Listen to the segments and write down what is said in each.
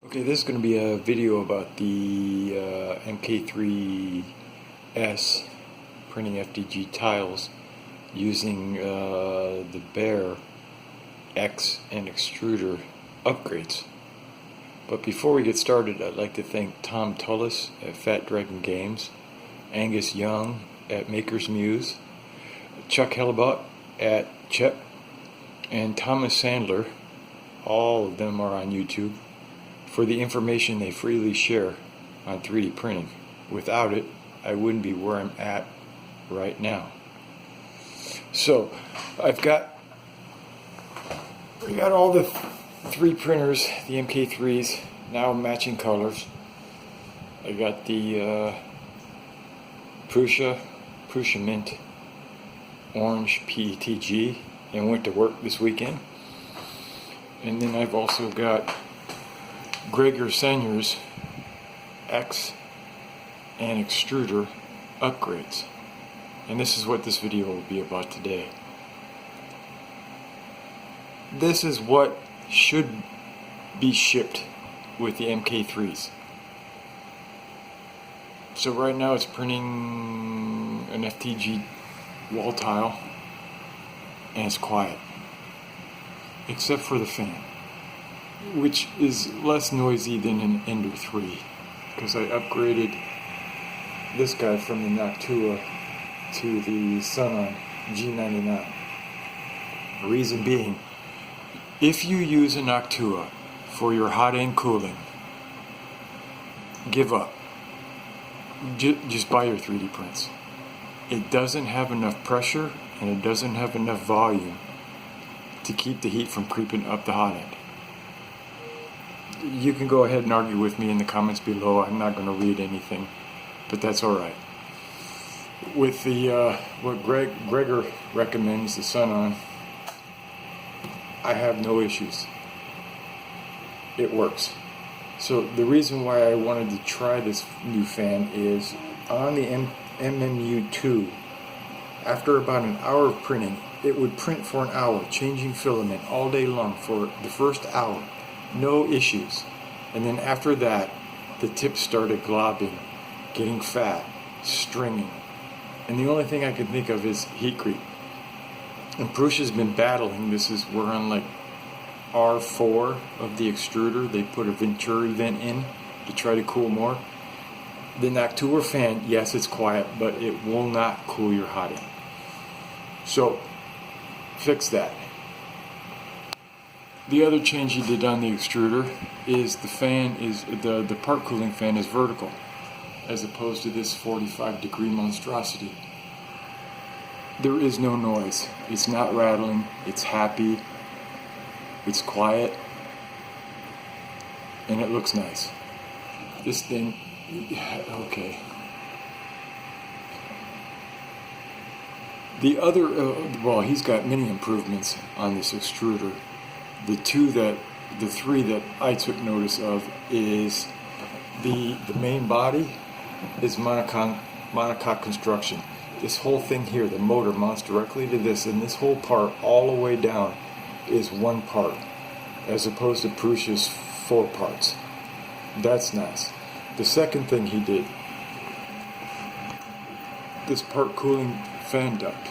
Okay, this is going to be a video about the MK3S printing FDG tiles using the Bear X and Extruder upgrades. But before we get started, I'd like to thank Tom Tullis at Fat Dragon Games, Angus Young at Maker's Muse, Chuck Hellebuck at Chet, and Thomas Sandler, all of them are on YouTube, for the information they freely share on 3D printing. Without it, I wouldn't be where I'm at right now. So, we got all the three printers, the MK3s, now matching colors. I got the Prusa Mint Orange FDG and went to work this weekend. And then I've also got Gregor Senier's X and Extruder upgrades. And this is what this video will be about today. This is what should be shipped with the MK3s. So right now it's printing an FDG wall tile and it's quiet. Except for the fan, which is less noisy than an Ender 3, because I upgraded this guy from the Noctua to the Sunon G99. Reason being, if you use a Noctua for your hot end cooling, give up. Just buy your 3D prints. It doesn't have enough pressure and it doesn't have enough volume to keep the heat from creeping up the hot end. You can go ahead and argue with me in the comments below. I'm not going to read anything, but that's alright. With the what Gregor recommends, the Sunon, I have no issues. It works. So the reason why I wanted to try this new fan is on the MMU2, after about an hour of printing, it would print for an hour, changing filament all day long for the first hour. No issues. And then after that, the tips started globbing, getting fat, stringing. And the only thing I can think of is heat creep. And Prusa's been battling. We're on like R4 of the extruder. They put a Venturi vent in to try to cool more. The Noctua fan, yes, it's quiet, but it will not cool your hot end. So, fix that. The other change he did on the extruder is the fan is the part cooling fan is vertical, as opposed to this 45-degree monstrosity. There is no noise. It's not rattling. It's happy. It's quiet, and it looks nice. This thing, okay. The other, well, he's got many improvements on this extruder. The three that I took notice of is the main body is monocoque construction. This whole thing here, the motor mounts directly to this, and this whole part all the way down is one part, as opposed to Prusa's 4 parts. That's nice. The second thing he did, this part cooling fan duct,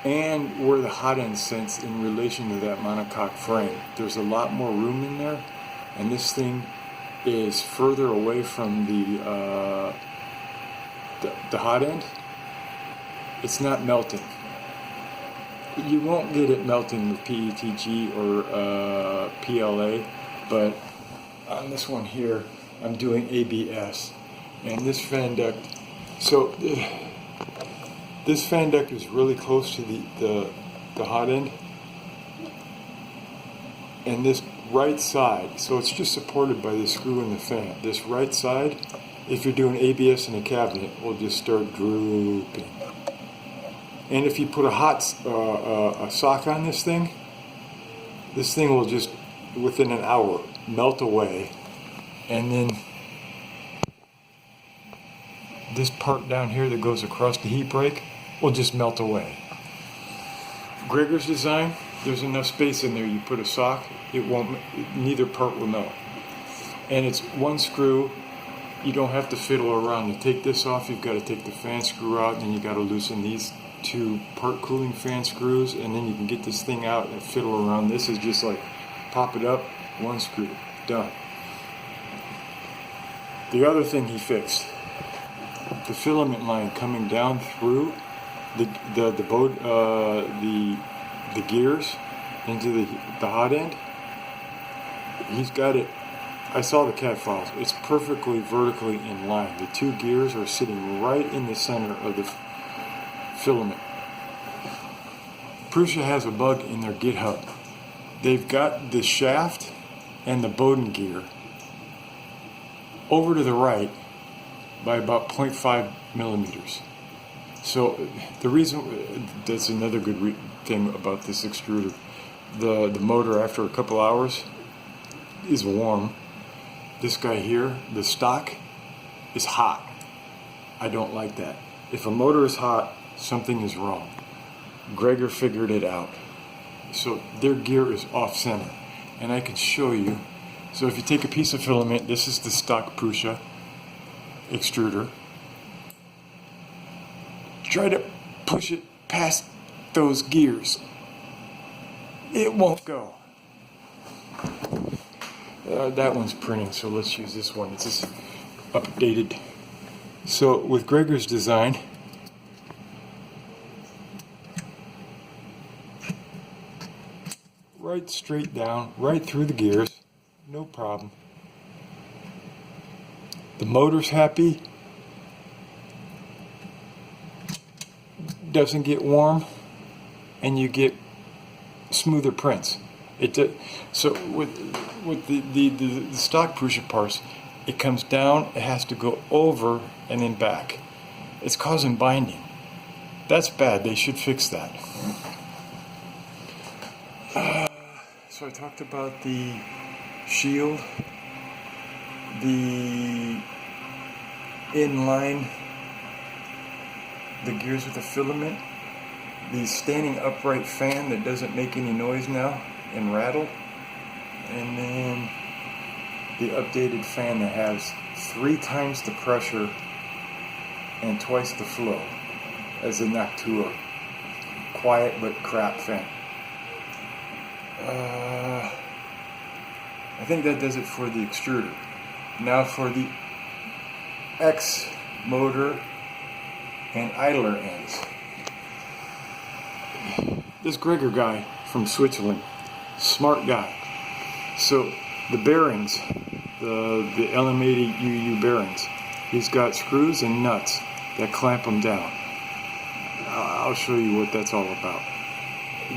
and where the hot end sits in relation to that monocoque frame. There's a lot more room in there, and this thing is further away from the hot end. It's not melting. You won't get it melting with FDG or PLA, but on this one here, I'm doing ABS, and this fan duct. So this fan duct is really close to the hot end, and this right side, so it's just supported by the screw in the fan. This right side, if you're doing ABS in a cabinet, will just start drooping. And if you put a sock on this thing will just, within an hour, melt away. And then this part down here that goes across the heat break will just melt away. Gregor's design, there's enough space in there. You put a sock, it won't, neither part will know. And it's one screw. You don't have to fiddle around. To take this off, you've got to take the fan screw out, and then you got to loosen these two part cooling fan screws, and then you can get this thing out and fiddle around. This is just like pop it up, one screw, done. The other thing he fixed, the filament line coming down through the gears into the hot end. He's got it. I saw the CAD files. It's perfectly vertically in line. The two gears are sitting right in the center of the filament. Prusa has a bug in their GitHub. They've got the shaft and the Bowden gear over to the right by about 0.5 millimeters. So the reason, that's another good thing about this extruder. The motor, after a couple hours, is warm. This guy here, the stock, is hot. I don't like that. If a motor is hot, something is wrong. Gregor figured it out. So their gear is off center. And I can show you. So if you take a piece of filament, this is the stock Prusa extruder. Try to push it past those gears. It won't go. That one's printing, so let's use this one. It's just updated. So with Gregor's design, right straight down, right through the gears, no problem. The motor's happy, doesn't get warm, and you get smoother prints. So with the stock Prusa parts, it comes down, it has to go over and then back. It's causing binding. That's bad. They should fix that. So I talked about the shield, the inline, the gears with the filament, the standing upright fan that doesn't make any noise now and rattle, and then the updated fan that has 3 times the pressure and twice the flow as the Noctua. Quiet but crap fan. I think that does it for the extruder. Now for the X motor and idler ends. This Gregor guy from Switzerland, smart guy. So the bearings, the LM80 UU bearings, he's got screws and nuts that clamp them down. I'll show you what that's all about.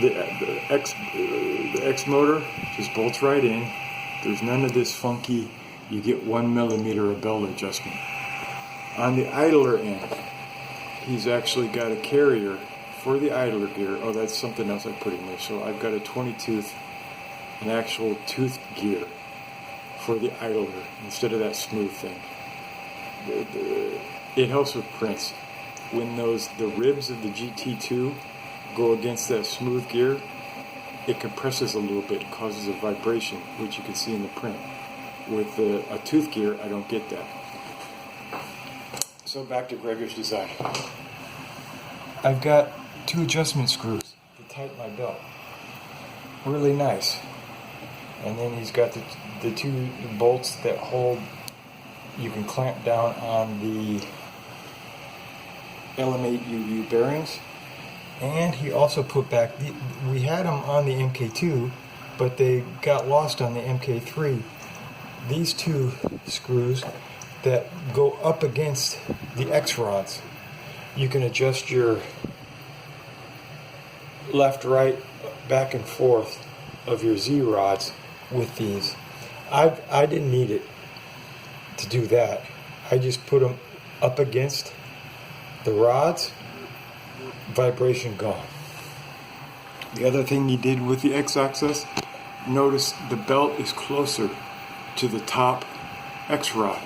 The X motor just bolts right in. There's none of this funky, you get 1 millimeter of belt adjustment. On the idler end, he's actually got a carrier for the idler gear. Oh, that's something else I put in there. So I've got a 20-tooth, an actual tooth gear for the idler instead of that smooth thing. It helps with prints. When the ribs of the GT2 go against that smooth gear, it compresses a little bit, causes a vibration, which you can see in the print. With a tooth gear, I don't get that. So back to Gregor's design. I've got 2 adjustment screws to tighten my belt. Really nice. And then he's got the 2 bolts that hold, you can clamp down on the LM8 UU bearings. And he also put back, we had them on the MK2, but they got lost on the MK3. These 2 screws that go up against the X rods. You can adjust your left, right, back and forth of your Z rods with these. I didn't need it to do that. I just put them up against the rods, vibration gone. The other thing he did with the X-axis, notice the belt is closer to the top X rod.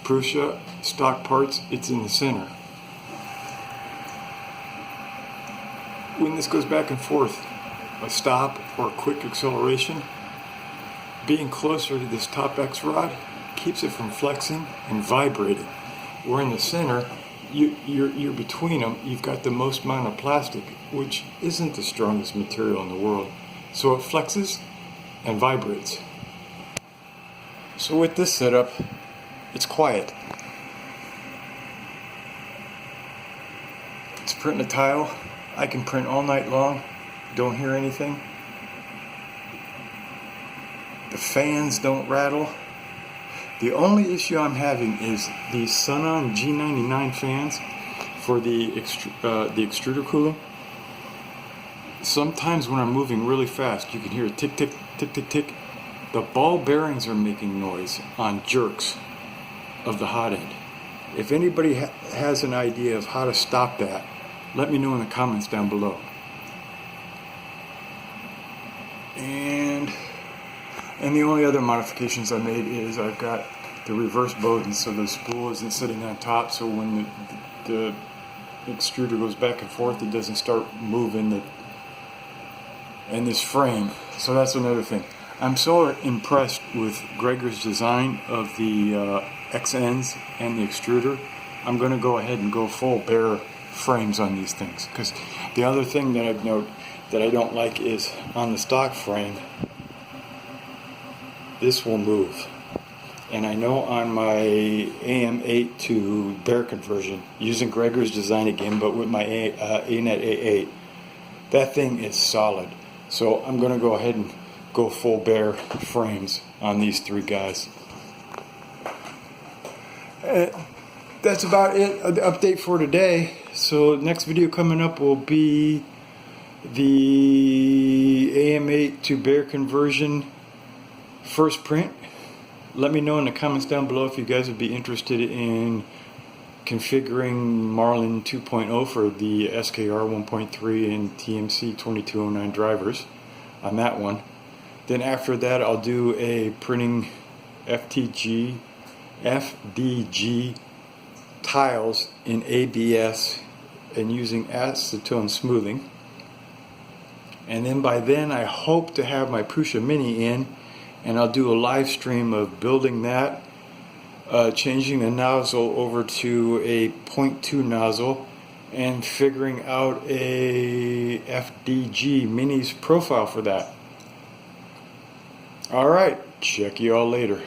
Prusa stock parts, it's in the center. When this goes back and forth, a stop or a quick acceleration, being closer to this top X rod keeps it from flexing and vibrating. Where in the center, you're between them, you've got the most amount of plastic, which isn't the strongest material in the world. So it flexes and vibrates. So with this setup, it's quiet. It's printing a tile. I can print all night long, don't hear anything. The fans don't rattle. The only issue I'm having is the Sunon G99 fans for the extruder cooling. Sometimes when I'm moving really fast, you can hear a tick, tick, tick, tick, tick. The ball bearings are making noise on jerks of the hot end. If anybody has an idea of how to stop that, let me know in the comments down below. And the only other modifications I made is I've got the reverse Bowden, so the spool isn't sitting on top, so when the extruder goes back and forth, it doesn't start moving in this frame. So that's another thing. I'm so impressed with Gregor's design of the X ends and the extruder. I'm going to go ahead and go full Bear frames on these things, because the other thing that I've noted that I don't like is on the stock frame, this will move. And I know on my AM8 to Bear conversion, using Gregor's design again, but with my ANET A8, that thing is solid. So I'm going to go ahead and go full Bear frames on these three guys. That's about it, the update for today. So next video coming up will be the AM8 to Bear conversion first print. Let me know in the comments down below if you guys would be interested in configuring Marlin 2.0 for the SKR 1.3 and TMC 2209 drivers on that one. Then after that, I'll do a printing FDG tiles in ABS and using acetone smoothing. And then by then, I hope to have my Prusa Mini in, and I'll do a live stream of building that, changing the nozzle over to a 0.2 nozzle, and figuring out a FDG Minis profile for that. Alright, check you all later.